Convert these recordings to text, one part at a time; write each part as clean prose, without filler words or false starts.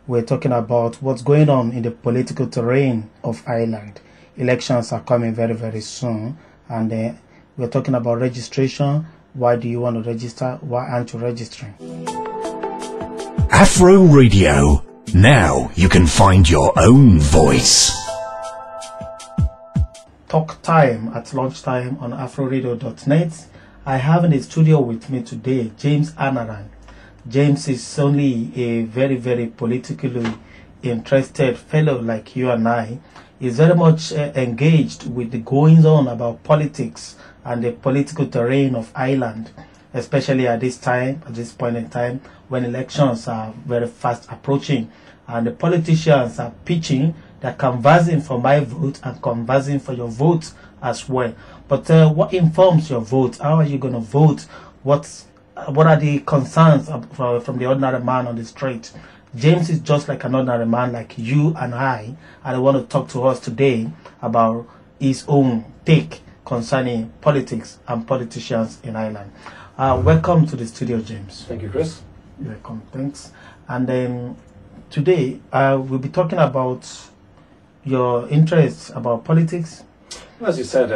we're talking about what's going on in the political terrain of Ireland. Elections are coming very, very soon, and we're talking about registration. Why do you want to register? Why aren't you registering? Afroradio. Now you can find your own voice. Talk time at lunchtime on afroradio.net. I have in the studio with me today James Hanranhan. James is only a very, very politically interested fellow like you and I. He's very much engaged with the goings on about politics and the political terrain of Ireland, especially at this point in time, when elections are very fast approaching and the politicians are pitching, they're canvassing for my vote and canvassing for your vote as well. But what informs your vote? How are you going to vote? What are the concerns from the ordinary man on the street? James is just like an ordinary man like you and I want to talk to us today about his own take concerning politics and politicians in Ireland. Welcome to the studio, James. Thank you, Chris. You're welcome. Thanks. And then today we'll be talking about your interests about politics. As you said,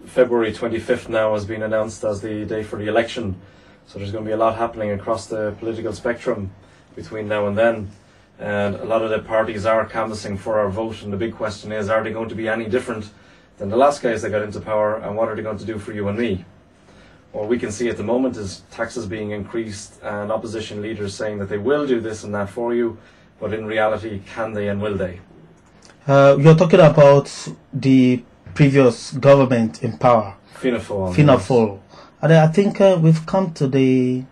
February 25th now has been announced as the day for the election. So there's going to be a lot happening across the political spectrum between now and then. And a lot of the parties are canvassing for our vote. And the big question is, are they going to be any different than the last guys that got into power? And what are they going to do for you and me? What we can see at the moment is taxes being increased and opposition leaders saying that they will do this and that for you. But in reality, can they and will they? You're talking about the previous government in power. Fianna-fail. And I think they've come to the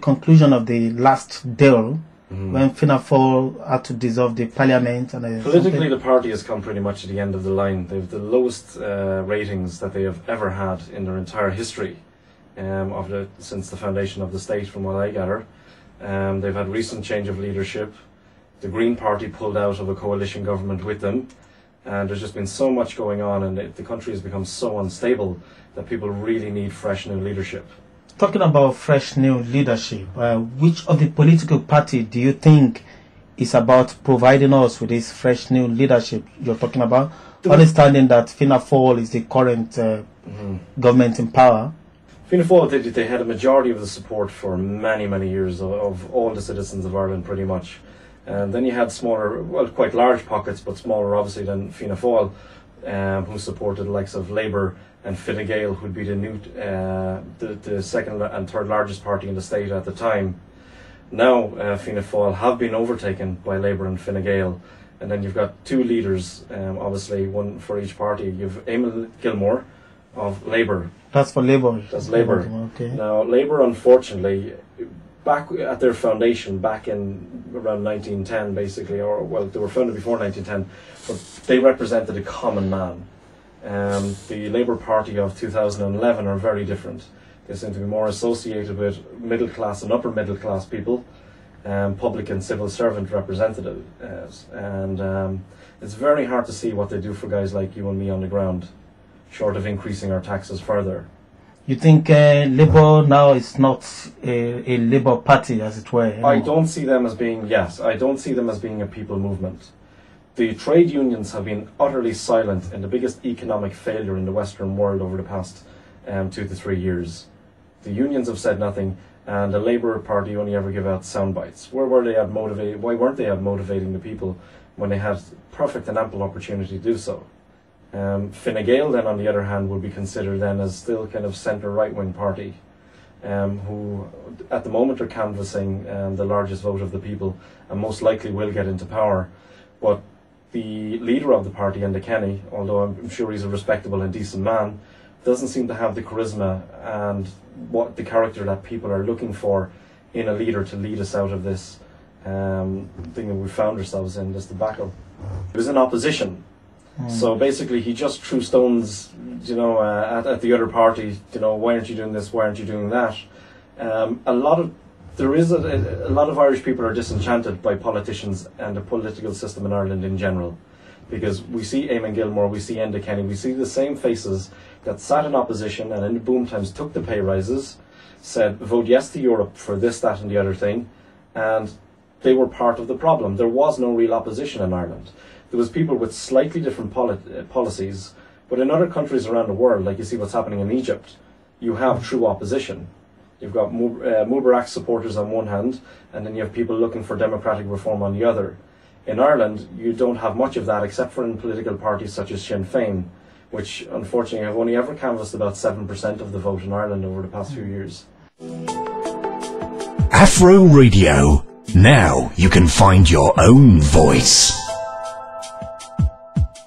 conclusion of the last deal when Fianna-fail had to dissolve the parliament. And politically, the party has come pretty much to the end of the line. They have the lowest ratings that they have ever had in their entire history since the foundation of the state, from what I gather. They've had recent change of leadership. The Green Party pulled out of a coalition government with them. And there's just been so much going on, and the country has become so unstable that people really need fresh new leadership. Talking about fresh new leadership, which of the political party do you think is about providing us with this fresh new leadership you're talking about? Understanding that Fianna-Fail is the current government in power. Fianna-Fail, they had a majority of the support for many, many years of all the citizens of Ireland, pretty much. And then you had smaller, well, quite large pockets, but smaller obviously than Fianna Fáil, who supported the likes of Labour and Fine-Gael, who'd be the second and third largest party in the state at the time. Now Fianna Fáil have been overtaken by Labour and Fine-Gael, and then you've got two leaders, obviously one for each party. You've Eamon Gilmore of Labour. That's for Labour. That's Labour. Okay. Now Labour, unfortunately, back at their foundation, back in around 1910, basically, or well, they were founded before 1910, but they represented a common man. The Labour Party of 2011 are very different. They seem to be more associated with middle class and upper middle class people, public and civil servant representatives, and it's very hard to see what they do for guys like you and me on the ground, short of increasing our taxes further. You think Labour now is not a Labour party, as it were? I don't see them as being, I don't see them as being a people movement. The trade unions have been utterly silent in the biggest economic failure in the Western world over the past 2 to 3 years. The unions have said nothing, and the Labour Party only ever give out sound bites. Where were they at motivating? Why weren't they out motivating the people when they had perfect and ample opportunity to do so? Fine-Gael then, on the other hand, would be considered then as still kind of centre right-wing party, who at the moment are canvassing the largest vote of the people and most likely will get into power. But the leader of the party, Enda Kenny, although I'm sure he's a respectable and decent man, doesn't seem to have the charisma and what the character that people are looking for in a leader to lead us out of this thing that we found ourselves in, this debacle. He was in opposition. So basically he just threw stones, at the other party, why aren't you doing this, why aren't you doing that? A lot of Irish people are disenchanted by politicians and the political system in Ireland in general, because we see Eamon Gilmore, we see Enda Kenny, we see the same faces that sat in opposition and in the boom times took the pay rises, said vote yes to Europe for this, that and the other thing, and they were part of the problem. There was no real opposition in Ireland. There was people with slightly different policies, but in other countries around the world, like you see what's happening in Egypt, you have true opposition. You've got Mubarak supporters on one hand, and then you have people looking for democratic reform on the other. In Ireland, you don't have much of that, except for in political parties such as Sinn Féin, which unfortunately have only ever canvassed about 7% of the vote in Ireland over the past few years. Afroradio. Now you can find your own voice.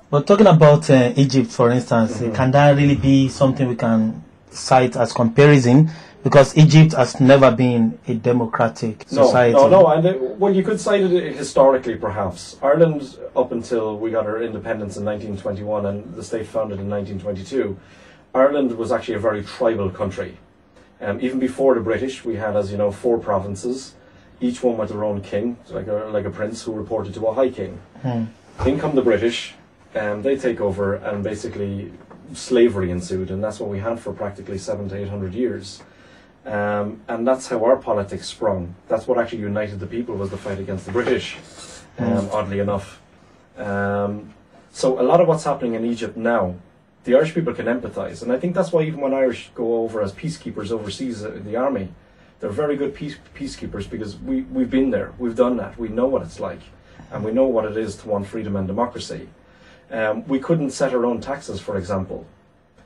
Well, talking about Egypt, for instance, can that really be something we can cite as comparison? Because Egypt has never been a democratic society. No. And well, you could cite it historically, perhaps. Ireland, up until we got our independence in 1921 and the state founded in 1922, Ireland was actually a very tribal country. Even before the British, we had, as you know, 4 provinces, each one with their own king, like a prince who reported to a high king. In come the British, and they take over, and basically slavery ensued, and that's what we had for practically 700 to 800 years. And that's how our politics sprung. That's what actually united the people, was the fight against the British, oddly enough. So a lot of what's happening in Egypt now, the Irish people can empathise, and I think that's why even when Irish go over as peacekeepers overseas in the army, they're very good peacekeepers, because we've been there, we've done that, we know what it's like, and we know what it is to want freedom and democracy. We couldn't set our own taxes, for example.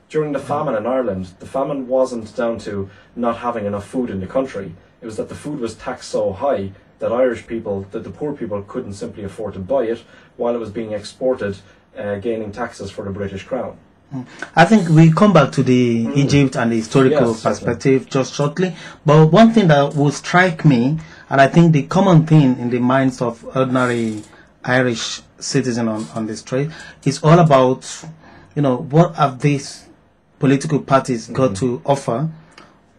During the famine in Ireland, the famine wasn't down to not having enough food in the country. It was that the food was taxed so high that Irish people, that the poor people couldn't simply afford to buy it while it was being exported, gaining taxes for the British Crown. I think we come back to the Egypt and the historical perspective just shortly. But one thing that will strike me, and I think the common thing in the minds of ordinary Irish citizens on the street, is all about, what have these political parties got to offer.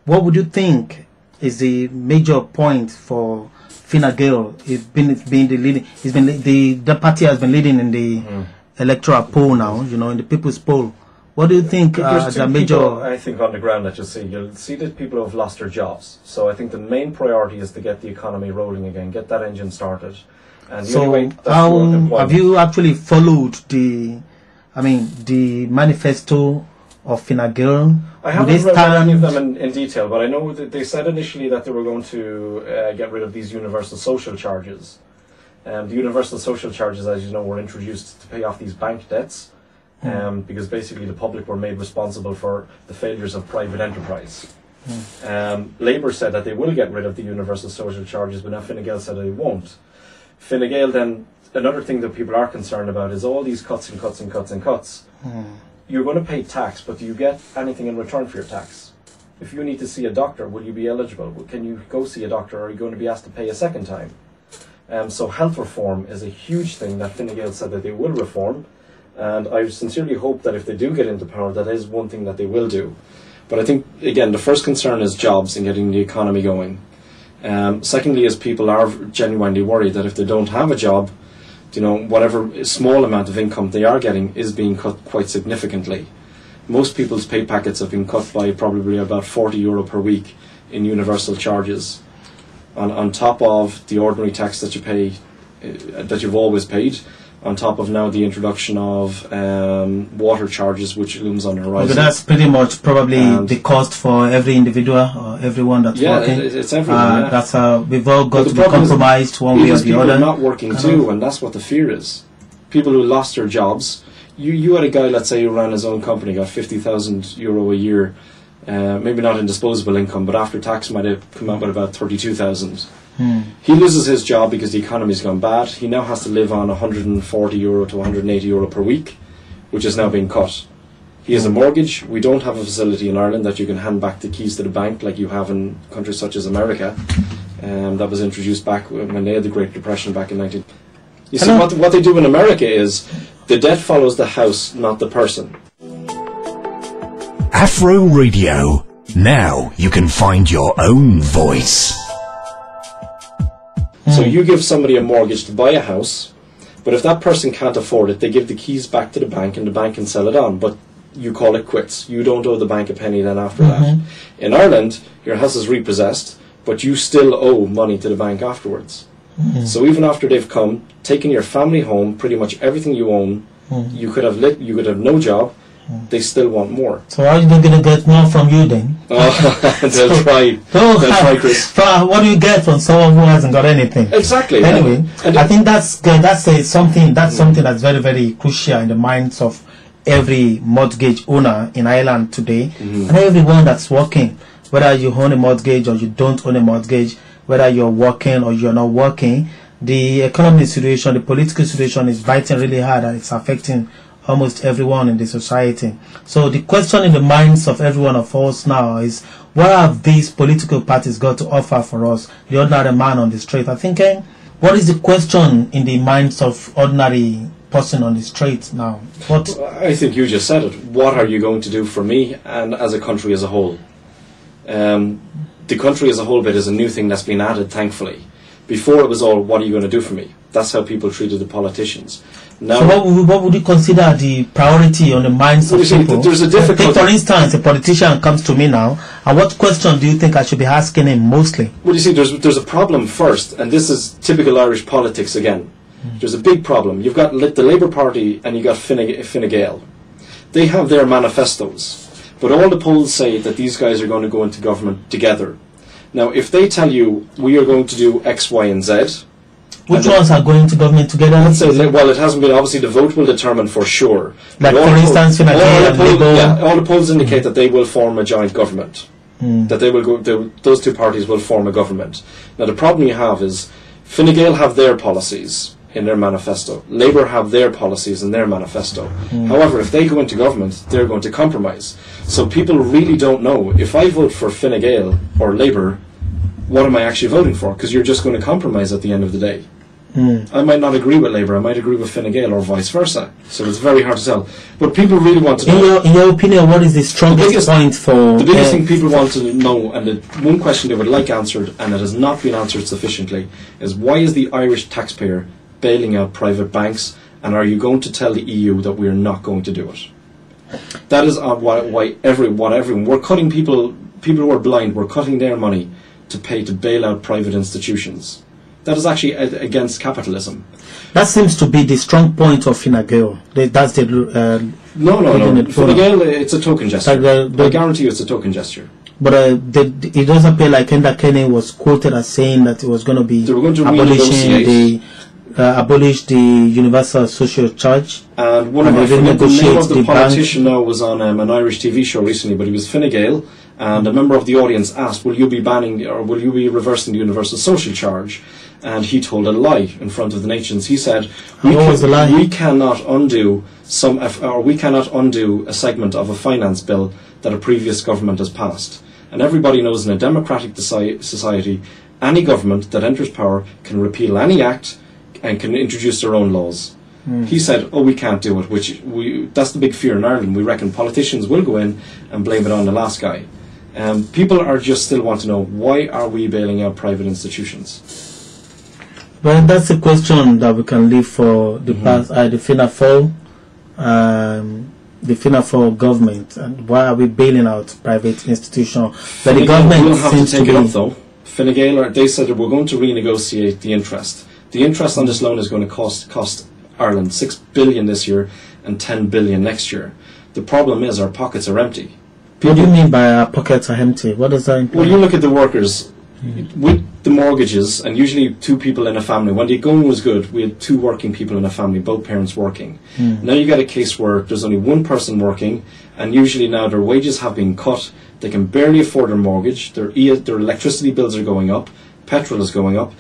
What would you think is the major point for fine-gael? It's been the leading. It's been the party has been leading in the electoral poll now. In the people's poll. What do you think are the major? People, I think on the ground that you'll see that people have lost their jobs. So I think the main priority is to get the economy rolling again, get that engine started. And so have you actually followed the manifesto of fine-gael? I haven't read any of them in detail, but I know that they said initially that they were going to get rid of these universal social charges. The universal social charges, as you know, were introduced to pay off these bank debts, because basically the public were made responsible for the failures of private enterprise. Labour said that they will get rid of the universal social charges, but now Fine Gael said they won't. Fine Gael then, another thing that people are concerned about is all these cuts and cuts and cuts and cuts. You're going to pay tax, but do you get anything in return for your tax? If you need to see a doctor, will you be eligible? Can you go see a doctor, or are you going to be asked to pay a second time? So health reform is a huge thing that Fine Gael said that they will reform, and I sincerely hope that if they do get into power, that is one thing that they will do. But I think, again, the first concern is jobs and getting the economy going. Secondly, is people are genuinely worried that if they don't have a job, whatever small amount of income they are getting is being cut quite significantly. Most people's pay packets have been cut by probably about €40 per week in universal charges, on top of the ordinary tax that you pay, that you've always paid, on top of now the introduction of water charges, which looms on the horizon. But that's pretty much probably the cost for every individual or everyone that's working. Yeah, it's everyone. That's we've all got to be compromised one way or the other. People are not working too, and that's what the fear is. People who lost their jobs. You had a guy, let's say, who ran his own company, got €50,000 a year, maybe not in disposable income, but after tax might have come out with about 32,000. He loses his job because the economy's gone bad. He now has to live on €140 to €180 per week, which is now being cut. He has a mortgage. We don't have a facility in Ireland that you can hand back the keys to the bank like you have in countries such as America. That was introduced back when they had the Great Depression back in 19... You see, what they do in America is the debt follows the house, not the person. Afroradio. Now you can find your own voice. So you give somebody a mortgage to buy a house, but if that person can't afford it, they give the keys back to the bank and the bank can sell it on, but you call it quits. You don't owe the bank a penny then after that. In Ireland, your house is repossessed, but you still owe money to the bank afterwards. So even after they've come, taken your family home, pretty much everything you own, you could have no job. They still want more. So are you going to get more from you then? They'll try. They'll try, Chris. What do you get from someone who hasn't got anything? Exactly. Anyway, I think that's good. That's something that's very, very crucial in the minds of every mortgage owner in Ireland today, and everyone that's working, whether you own a mortgage or you don't own a mortgage, whether you're working or you're not working, the economic situation, the political situation is biting really hard, and it's affecting almost everyone in the society. So the question in the minds of every one of us now is, what have these political parties got to offer for us, the ordinary man on the street? I think, what is the question in the minds of ordinary person on the street now? What? I think you just said it. What are you going to do for me and as a country as a whole? The country as a whole bit is a new thing that's been added, thankfully. Before it was all, what are you going to do for me? That's how people treated the politicians. Now, so what would you consider the priority on the minds of people? There's a difficulty. Take, for instance, a politician comes to me now, and what question do you think I should be asking him mostly? Well, you see, there's a problem first, and this is typical Irish politics again. There's a big problem. You've got the Labour Party and you've got Fine-gael. They have their manifestos, but all the polls say that these guys are going to go into government together. Now, if they tell you, we are going to do X, Y, and Z... Which ones are going to government together? Well, it hasn't been. Obviously, the vote will determine for sure. Like, for instance, all the polls indicate that they will form a joint government. That they will go. Those two parties will form a government. Now, the problem you have is Fine-gael have their policies in their manifesto. Labour have their policies in their manifesto. However, if they go into government, they're going to compromise. So people really don't know, if I vote for Fine-gael or Labour, what am I actually voting for? Because you're just going to compromise at the end of the day. I might not agree with Labour, I might agree with Fine-gael or vice versa. So it's very hard to tell. But people really want to know. In your opinion, what is the strongest point for... The biggest thing people want to know, and the one question they would like answered, and it has not been answered sufficiently, is why is the Irish taxpayer bailing out private banks, and are you going to tell the EU that we are not going to do it? That is why everyone... We're cutting people who are blind, we're cutting their money to pay to bail out private institutions. That is actually against capitalism. That seems to be the strong point of Fine-gael. That's the... No. Fine-gael, it's a token gesture. I guarantee you it's a token gesture. But it does appear like Enda Kenny was quoted as saying that it was going to be abolish the universal social charge. And one of my the name of the politician now was on an Irish TV show recently, but he was Fine-gael, and a member of the audience asked, will you be banning or will you be reversing the universal social charge? And he told a lie in front of the nations. He said, we cannot undo a segment of a finance bill that a previous government has passed. And everybody knows in a democratic society, any government that enters power can repeal any act and can introduce their own laws. He said, we can't do it, that's the big fear in Ireland. We reckon politicians will go in and blame it on the last guy. People are just still want to know, why are we bailing out private institutions? Well, that's a question that we can leave for the fianna-fail, the fianna-fail government, and why are we bailing out private institutions? But the government will have to take it up, though. Fine-gael, they said that we're going to renegotiate the interest. The interest on this loan is going to cost Ireland $6 billion this year and $10 billion next year. The problem is our pockets are empty. What do you mean by our pockets are empty? What does that imply? Well, you look at the workers with the mortgages, and usually two people in a family. When the going was good, we had two working people in a family, both parents working. Now you get a case where there's only one person working, and usually now their wages have been cut. They can barely afford their mortgage. Their electricity bills are going up. Petrol is going up.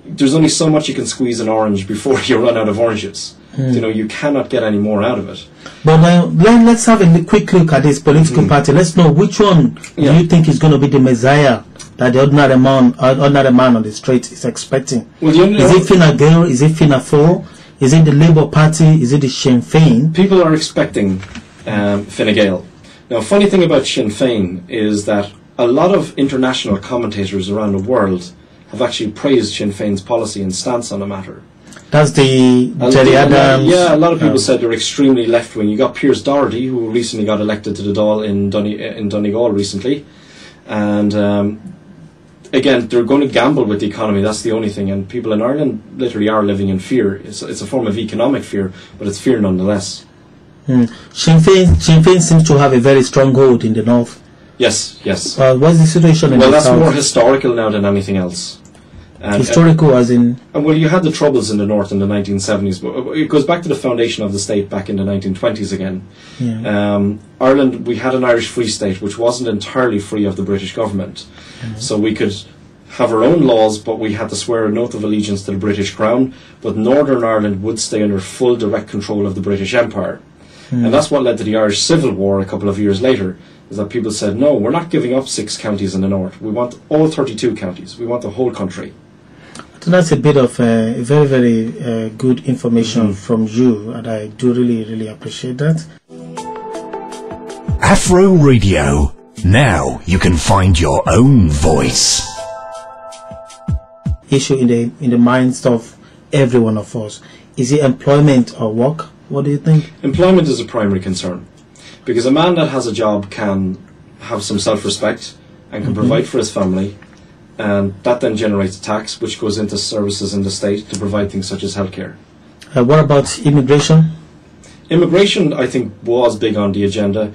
There's only so much you can squeeze an orange before you run out of oranges. You cannot get any more out of it. But now, let's have a quick look at this political party. Let's know which one do you think is going to be the messiah that the ordinary man on the street is expecting. Well, is it Fine-gael? Is it Fianna-fail? Is it the Labour Party? Is it the Sinn Féin? People are expecting Fine-gael. Now, funny thing about Sinn Féin is that a lot of international commentators around the world have actually praised Sinn Féin's policy and stance on the matter. That's the Jerry Adams. Yeah, a lot of people said they're extremely left-wing. You got Piers Doherty, who recently got elected to the Dáil in Donegal recently, and again, they're going to gamble with the economy. That's the only thing. And people in Ireland literally are living in fear. It's a form of economic fear, but it's fear nonetheless. Sinn Féin seems to have a very strong hold in the north. Yes, yes. What's the situation in the south? Well, that's more historical now than anything else. And, historical as in? Well, you had the Troubles in the north in the 1970s, but it goes back to the foundation of the state back in the 1920s again. Yeah. Ireland, we had an Irish Free State, which wasn't entirely free of the British government. So we could have our own laws, but we had to swear an oath of allegiance to the British Crown, but Northern Ireland would stay under full direct control of the British Empire. And that's what led to the Irish Civil War a couple of years later, is that people said, no, we're not giving up 6 counties in the north. We want all 32 counties. We want the whole country. So that's a bit of very, very good information from you, and I do really appreciate that. Afroradio. Now you can find your own voice. Issue in the minds of every one of us. Is it employment or work? What do you think? Employment is a primary concern, because a man that has a job can have some self-respect and can provide for his family, and that then generates tax, which goes into services in the state to provide things such as healthcare. What about immigration? Immigration, I think, was big on the agenda.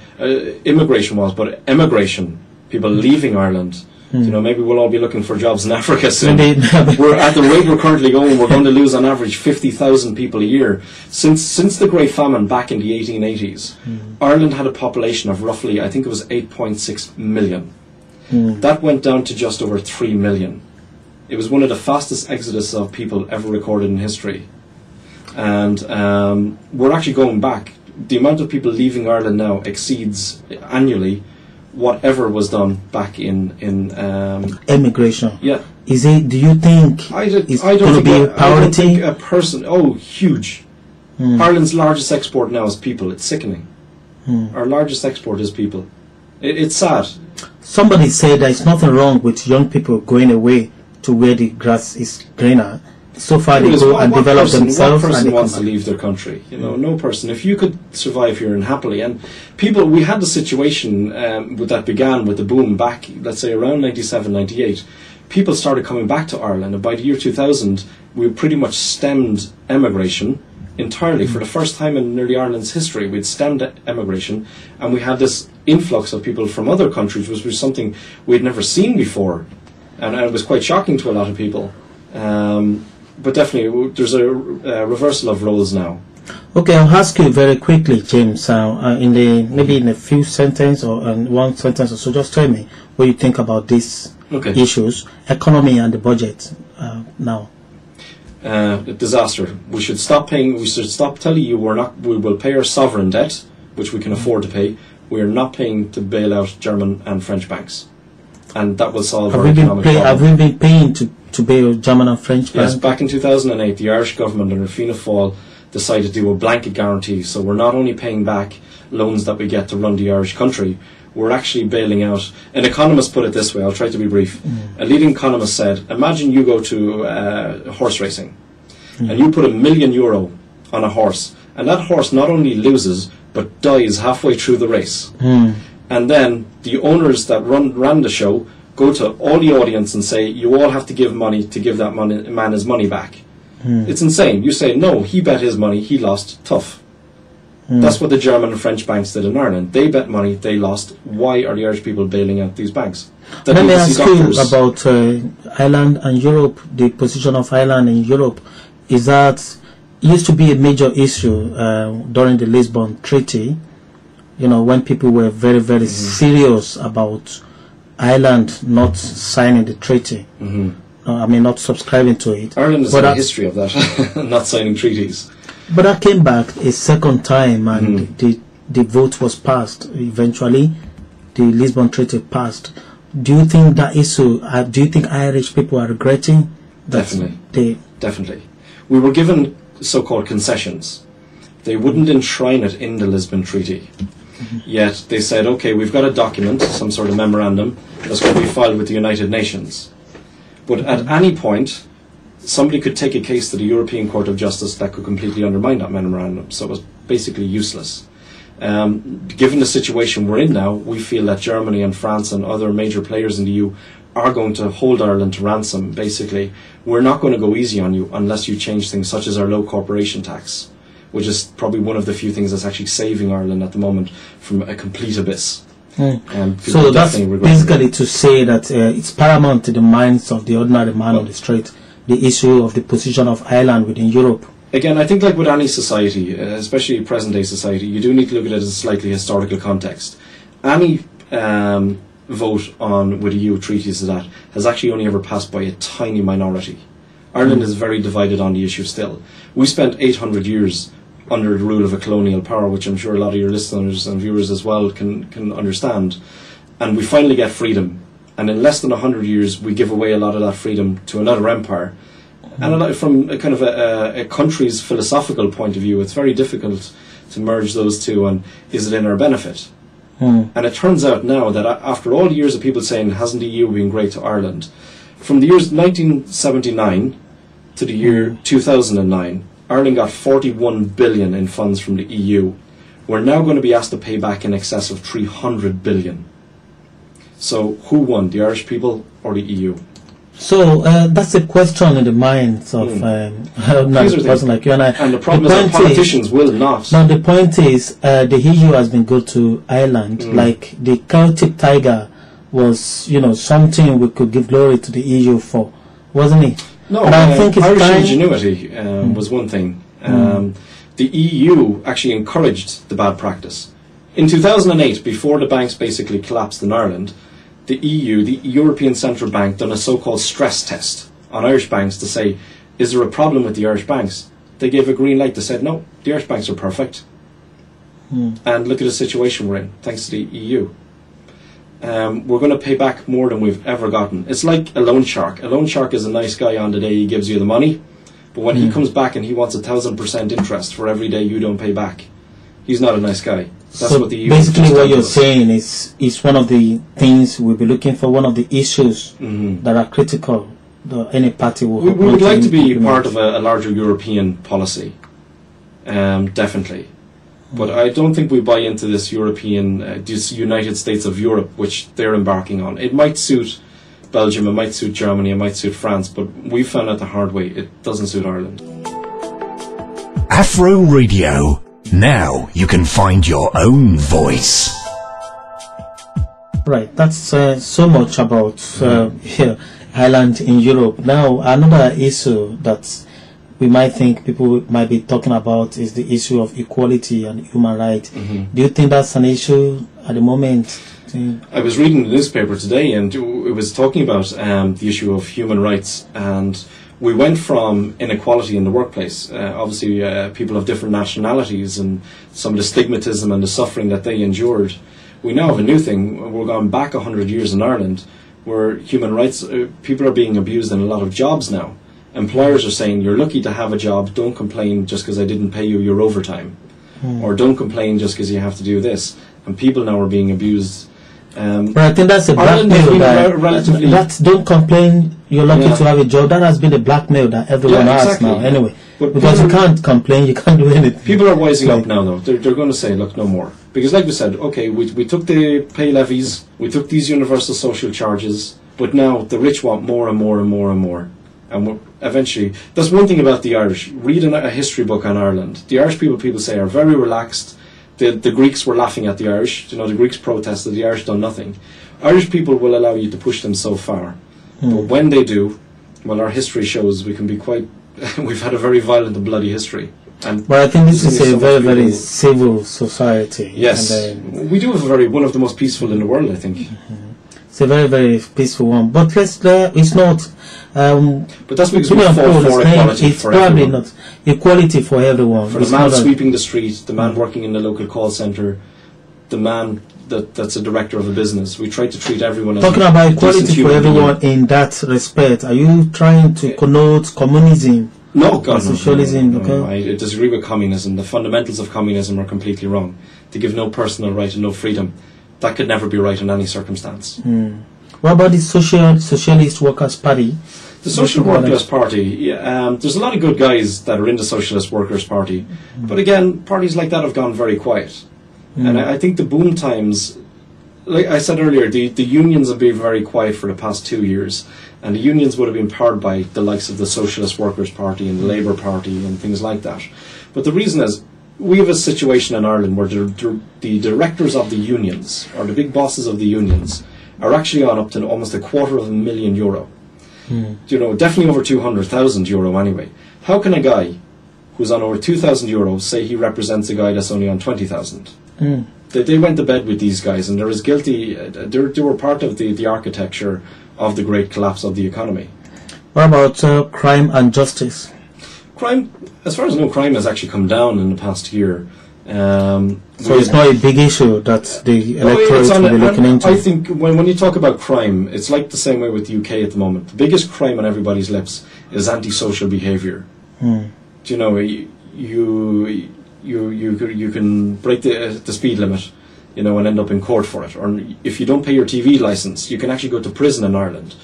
Immigration was, but emigration, people leaving Ireland. You know, maybe we'll all be looking for jobs in Africa soon. We're at the rate we're currently going, we're going to lose on average 50,000 people a year. Since the Great Famine back in the 1880s, Ireland had a population of roughly, I think it was 8.6 million. That went down to just over 3 million. It was one of the fastest exodus of people ever recorded in history. And we're actually going back. The amount of people leaving Ireland now exceeds annually whatever was done back in immigration. Yeah. Is it? Do you think it's going to be a priority? I don't think a person. Oh, huge. Ireland's largest export now is people. It's sickening. Our largest export is people. It's sad. Somebody said there's nothing wrong with young people going away to where the grass is greener. So far, they go and develop themselves. What person wants to leave their country? You know, no person. If you could survive here and happily, and people, we had the situation that began with the boom back, let's say around 97, 98. People started coming back to Ireland, and by the year 2000, we pretty much stemmed emigration entirely. For the first time in nearly Ireland's history, we'd stemmed emigration, and we had this influx of people from other countries, which was something we'd never seen before, and it was quite shocking to a lot of people. But definitely, there's a reversal of roles now. Okay, I'll ask you very quickly, James. Maybe in a few sentences or in one sentence or so, just tell me what you think about these issues, economy and the budget now. A disaster. We should stop paying. We should stop telling you we will pay our sovereign debt, which we can afford to pay. We are not paying to bail out German and French banks, and that will solve our economic problem. Have we been paying to bail German and French banks? Yes, back in 2008, the Irish government under fianna-fail decided to do a blanket guarantee. So we're not only paying back loans that we get to run the Irish country, we're actually bailing out. An economist put it this way, I'll try to be brief. A leading economist said, imagine you go to horse racing and you put €1 million on a horse, and that horse not only loses but dies halfway through the race. And then the owners that ran the show go to all the audience and say, you all have to give money to give that man his money back. It's insane. You say, no, he bet his money, he lost, tough. That's what the German and French banks did in Ireland. They bet money, they lost. Why are the Irish people bailing out these banks? Let me ask you about Ireland and Europe, the position of Ireland in Europe. Is that used to be a major issue during the Lisbon Treaty, you know, when people were very, very serious about Ireland not signing the treaty. Not subscribing to it. Ireland has a history of that, not signing treaties. But I came back a second time, and the vote was passed. Eventually, the Lisbon Treaty passed. Do you think that issue? Do you think Irish people are regretting that? Definitely. We were given so-called concessions. They wouldn't enshrine it in the Lisbon Treaty. Yet they said, okay, we've got a document, some sort of memorandum, that's going to be filed with the United Nations. But at any point, somebody could take a case to the European Court of Justice that could completely undermine that memorandum. So it was basically useless. Given the situation we're in now, we feel that Germany and France and other major players in the EU are going to hold Ireland to ransom, basically. We're not going to go easy on you unless you change things such as our low corporation tax, which is probably one of the few things that's actually saving Ireland at the moment from a complete abyss. So that's basically to say that it's paramount to the minds of the ordinary man on the street, the issue of the position of Ireland within Europe. Again, I think like with any society, especially present-day society, you do need to look at it as a slightly historical context. Any vote on with EU treaties that has actually only ever passed by a tiny minority. Ireland is very divided on the issue still. We spent 800 years under the rule of a colonial power, which I'm sure a lot of your listeners and viewers as well can understand. And we finally get freedom. And in less than 100 years, we give away a lot of that freedom to another empire. And from a kind of a country's philosophical point of view, it's very difficult to merge those two, and is it in our benefit? And it turns out now that after all years of people saying, hasn't the EU been great to Ireland, from the years 1979 to the year 2009, Ireland got 41 billion in funds from the EU. We're now going to be asked to pay back in excess of 300 billion. So who won, the Irish people or the EU? So that's a question in the minds of a person like you and I. And the problem is that politicians will not. Now the point is, the EU has been good to Ireland. Like the Celtic tiger was, something we could give glory to the EU for, wasn't it? No, and I think it's Irish ingenuity was one thing. The EU actually encouraged the bad practice. In 2008, before the banks basically collapsed in Ireland, the EU, the European Central Bank, done a so-called stress test on Irish banks to say, is there a problem with the Irish banks? They gave a green light. They said, no, the Irish banks are perfect. And look at the situation we're in, thanks to the EU. We're going to pay back more than we've ever gotten. It's like a loan shark. A loan shark is a nice guy on the day he gives you the money, but when he comes back and he wants 1,000% interest for every day you don't pay back, he's not a nice guy. That's so what the EU basically what you're saying is one of the things we'll be looking for, one of the issues that are critical that any party will we would like to be part of a larger European policy, definitely. But I don't think we buy into this European, this United States of Europe, which they're embarking on. It might suit Belgium, it might suit Germany, it might suit France, but we found out the hard way, it doesn't suit Ireland. Afroradio. Now you can find your own voice. Right, that's so much about Ireland in Europe. Now, another issue that we might think people might be talking about is the issue of equality and human rights. Do you think that's an issue at the moment? I was reading the newspaper today and it was talking about the issue of human rights, and we went from inequality in the workplace, obviously people of different nationalities and some of the stigmatism and the suffering that they endured. We now have a new thing. We're going back 100 years in Ireland where human rights, people are being abused in a lot of jobs now. Employers are saying, you're lucky to have a job, don't complain just because I didn't pay you your overtime. Or don't complain just because you have to do this. And people now are being abused. But I think that's a blackmail that don't complain, you're lucky to have a job. That has been a blackmail that everyone has now anyway. But because you can't complain, you can't do anything. People are wising up now though. They're going to say, look, no more. Because like we said, okay, we took the pay levies, we took these universal social charges, but now the rich want more and more and more and more. And eventually, that's one thing about the Irish. Read a history book on Ireland. The Irish people say, are very relaxed. The Greeks were laughing at the Irish. The Greeks protested. The Irish done nothing. Irish people will allow you to push them so far. But when they do, well, our history shows we can be quite... we've had a very violent and bloody history. But I think this is a very, very civil society. Yes. And, we do have one of the most peaceful in the world, I think. It's a very, very peaceful one. But it's not... but that's because we fought for equality it's for probably everyone. Not equality for everyone. For the man sweeping the street, the man working in the local call centre, the man that's a director of a business. We try to treat everyone as talking about equality for everyone in that respect. Are you trying to connote communism? No, God, socialism. No, I disagree with communism. The fundamentals of communism are completely wrong. To give no personal right and no freedom, that could never be right in any circumstance. What about the Socialist Workers' Party? The Social Workers' Party, there's a lot of good guys that are in the Socialist Workers' Party. But again, parties like that have gone very quiet. And I think the boom times, like I said earlier, the unions have been very quiet for the past 2 years, and the unions would have been powered by the likes of the Socialist Workers' Party and the Labour Party and things like that. But the reason is, we have a situation in Ireland where the directors of the unions, or the big bosses of the unions, are actually on up to almost €250,000. You know, definitely over €200,000 anyway. How can a guy who's on over €2,000 say he represents a guy that's only on 20,000? They went to bed with these guys, and they're as guilty. They were part of the architecture of the great collapse of the economy. What about crime and justice? Crime, as far as I know, crime has actually come down in the past year. So it's not a big issue that the electorates will be looking into? I think when you talk about crime, it's like the same way with the UK at the moment. The biggest crime on everybody's lips is antisocial behaviour. You know, you can break the speed limit, you know, and end up in court for it. Or if you don't pay your TV licence, you can actually go to prison in Ireland.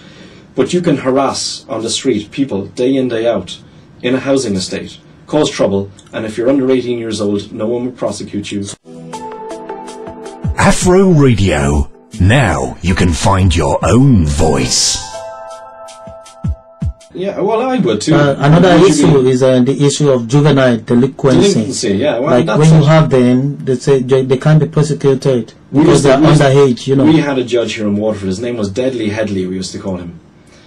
But you can harass on the street people day in, day out in a housing estate, cause trouble, and if you're under 18 years old, no one will prosecute you. Afroradio. Now you can find your own voice. Yeah, well, I would too. Another issue is the issue of juvenile delinquency. Yeah, well, like when you have them, they say they can't be prosecuted because they're underage. You know, we had a judge here in Waterford. His name was Deadly Headley. We used to call him.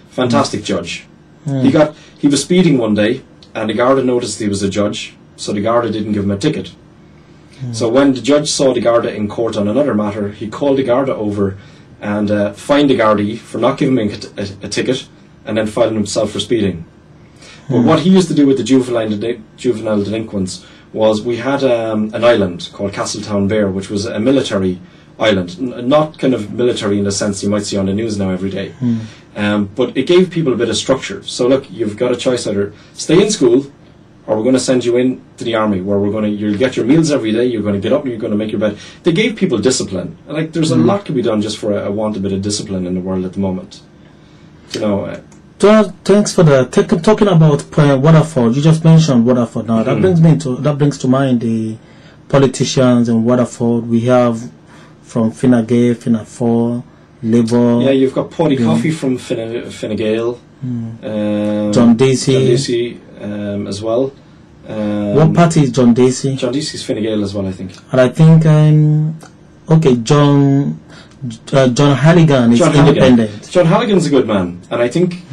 Fantastic judge. He was speeding one day, and the Garda noticed he was a judge, so the Garda didn't give him a ticket. So when the judge saw the Garda in court on another matter, he called the Garda over and fined the Gardaí for not giving him a ticket, and then filing himself for speeding. But what he used to do with the juvenile delinquents was, we had an island called Castletown Bear, which was a military island, not kind of military in the sense you might see on the news now every day, but it gave people a bit of structure. So look, you've got a choice: either stay in school, or we're going to send you in to the army, where you'll get your meals every day, you're going to get up and you're going to make your bed. They gave people discipline. And like, there's a lot to be done just for a want a bit of discipline in the world at the moment. You know. Thanks for that. Talking about Waterford, you just mentioned Waterford. Now that brings to mind the politicians in Waterford. We have from fine-gael, fianna-fail, Labour. Yeah, you've got Paddy Coffey from fine-gael. John Dacey as well. What party is John Dacey? John Dacey's fine-gael as well, I think. And I think John Halligan is independent. John Halligan's a good man, and I think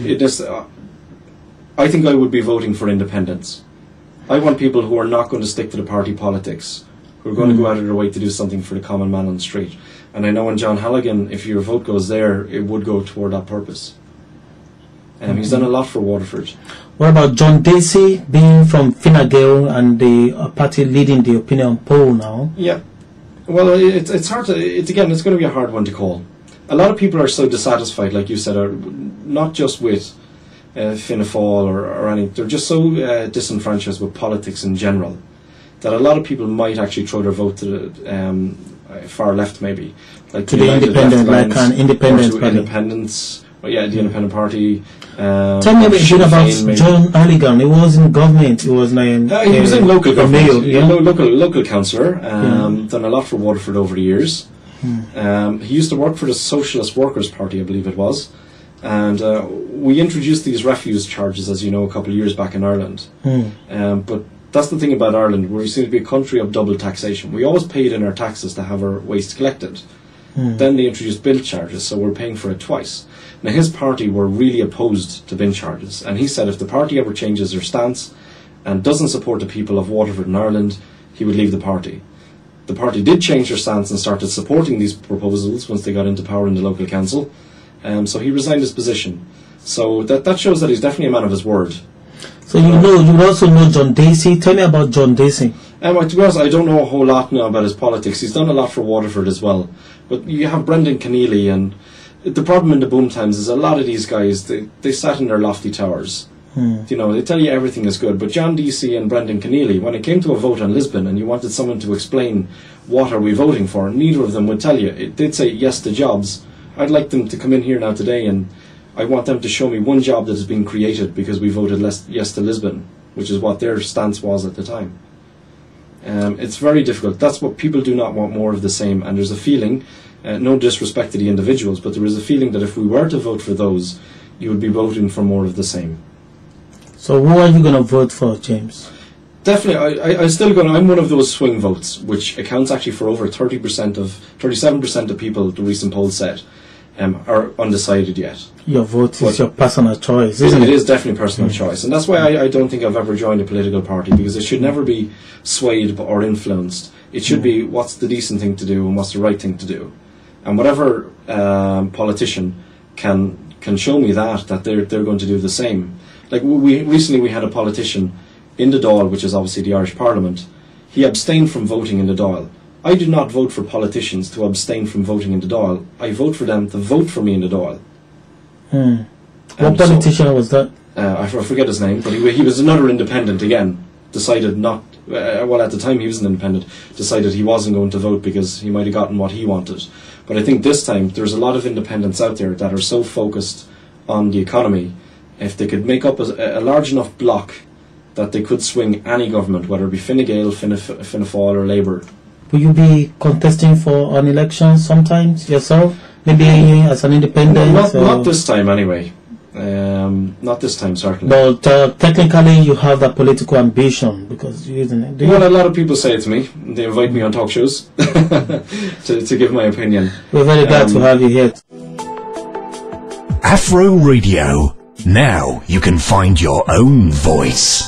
I would be voting for independence. I want people who are not going to stick to the party politics, who are going to go out of their way to do something for the common man on the street. And I know in John Halligan, if your vote goes there, it would go toward that purpose. He's done a lot for Waterford. What about John Dacey being from fine-gael and the party leading the opinion poll now? Yeah. Well, it's hard to. It's going to be a hard one to call. A lot of people are so dissatisfied, like you said, not just with Fianna Fáil or any. They're just so disenfranchised with politics in general that a lot of people might actually throw their vote to the far left, maybe, like to the independent, like an independent party. Independence. Well, yeah, the independent party. Tell me a bit about John Halligan. He was in government. He was he was in local government. Local councillor. Done a lot for Waterford over the years. He used to work for the Socialist Workers' Party, I believe it was. And we introduced these refuse charges, as you know, a couple of years back in Ireland. But that's the thing about Ireland, where we seem to be a country of double taxation. We always paid in our taxes to have our waste collected. Then they introduced bill charges, so we're paying for it twice. Now, his party were really opposed to bin charges, and he said if the party ever changes their stance and doesn't support the people of Waterford and Ireland, he would leave the party. The party did change their stance and started supporting these proposals once they got into power in the local council, so he resigned his position. So that shows that he's definitely a man of his word. So you also know John Dacey. Tell me about John Dacey. To be honest, I don't know a whole lot now about his politics. He's done a lot for Waterford as well. But you have Brendan Keneally, and the problem in the boom times is a lot of these guys, they sat in their lofty towers. You know, they tell you everything is good. But John Dacey and Brendan Keneally, when it came to a vote on Lisbon and you wanted someone to explain what are we voting for, neither of them would tell you. They'd say yes to jobs. I'd like them to come in here now today, and I want them to show me one job that has been created because we voted yes to Lisbon, which is what their stance was at the time. It's very difficult. That's what people do not want, more of the same. And there's a feeling, No disrespect to the individuals, but there is a feeling that if we were to vote for those, you would be voting for more of the same. So who are you going to vote for, James? Definitely, I'm one of those swing votes, which accounts actually for over 37% of people, the recent poll said, are undecided yet. Your vote is your personal choice, isn't it? It is definitely personal choice, and that's why I don't think I've ever joined a political party, because it should never be swayed or influenced. It should be what's the decent thing to do and what's the right thing to do. And whatever politician can show me that they're going to do the same. Like recently we had a politician in the Dáil, which is obviously the Irish Parliament. He abstained from voting in the Dáil. I do not vote for politicians to abstain from voting in the Dáil. I vote for them to vote for me in the Dáil. What politician was that? I forget his name, but he was another independent again. Decided not, well, at the time he was an independent, decided he wasn't going to vote because he might have gotten what he wanted. But I think this time there's a lot of independents out there that are so focused on the economy, if they could make up a large enough block that they could swing any government, whether it be fine-gael, fianna-fail or Labour. Will you be contesting for an election sometimes yourself? Maybe as an independent? Not this time anyway. Not this time, certainly. But technically you have that political ambition, because you isn't it? Well, a lot of people say it to me. They invite me on talk shows to give my opinion. We're very glad to have you here. Afroradio. Now you can find your own voice.